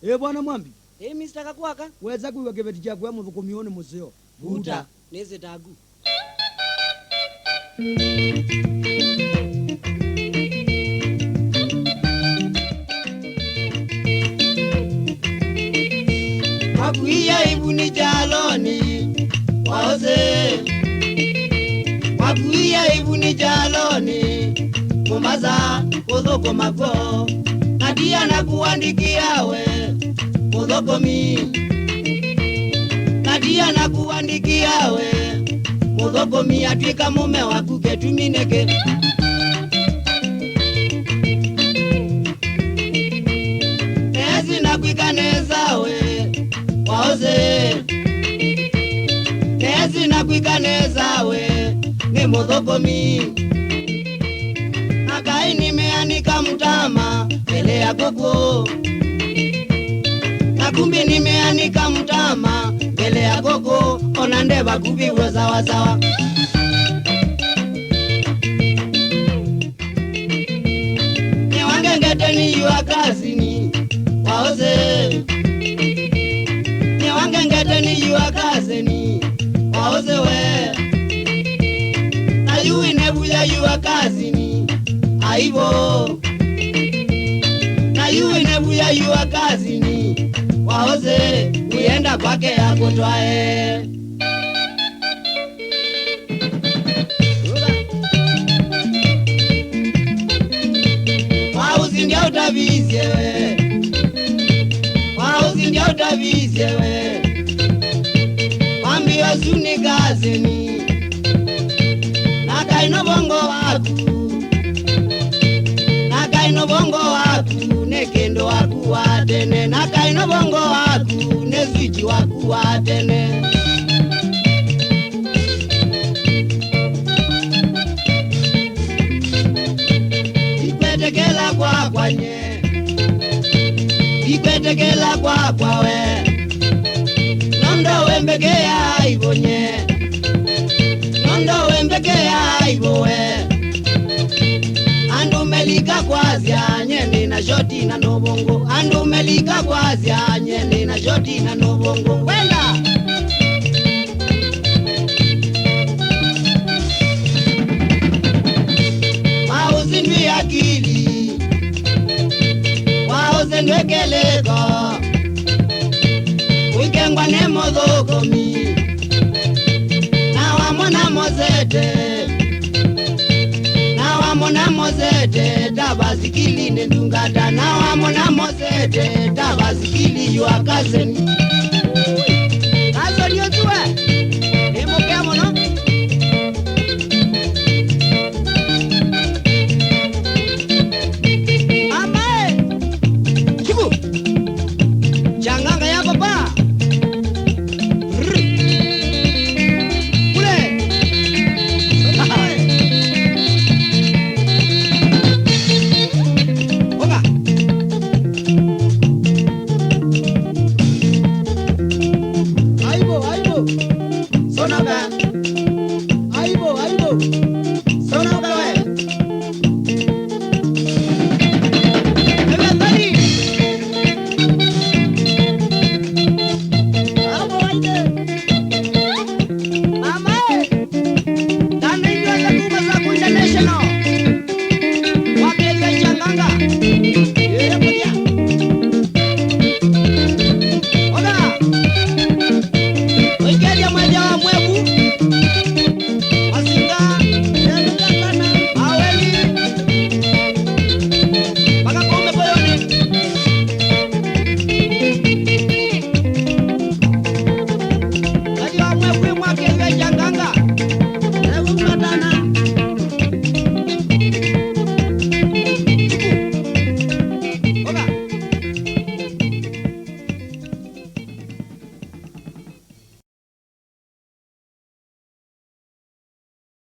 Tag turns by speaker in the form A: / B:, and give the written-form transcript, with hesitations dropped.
A: Bwana Mwambi.
B: Mr. Kakwaka.
A: Weza kuiwa kibeti chako ya mvuko mione muzeo.
B: Buta. Neze tagu. Wakuia ibuni jaloni. Waoze. Wakuia ibuni jaloni. Mumbaza kodoko magwo. Nadia na kuandikia we. Kodoko mi. Nadia na kuandikia we. Kodoko mi atwika mume waku ketumineke. Nezi na kuikaneza we. Waoze. Nezi na kuikaneza we. Ni modoko mi. Nakai nimeanika mtama mbele ya koko. Nakumbi nimeanika mtama mbele ya koko. Ona ndeba kubiwa sawa sawa. Ni wangengeteni yua kazini. Waoze. Ni wangengeteni yua kazini. Waoze we. Na yui nebuya yua kazini. Aibo. Na yui nebuya yua kazini. Waoze. Uenda kwake ya kutwae. Wauzi ndia utavizie we. Wauzi ndia utavizie we. Wambi wasuni kazini. Nakaino bongo waku. Nakaino bongo waku. Nekendo waku watene. Nakaino bongo waku. Nezuchi waku watene. Ikwetekela kwa kwanye. Ikwetekela kwa kwawe. Nondo wembekea ibonye. Nondo wembekea ibowe. Andu melika kwazia nyeni na shoti na nobongo. Andu melika kwazia nyeni na shoti na nobongo. Wenda! Wauzi ndwi akili. Wauzi ndwi keleko. Wikengwa ne modhoko mi. Na wamona mozete. Na wamona mozete. Tabazikili ne ndungata. Na wamona mozete. Tabazikili yua kazeni.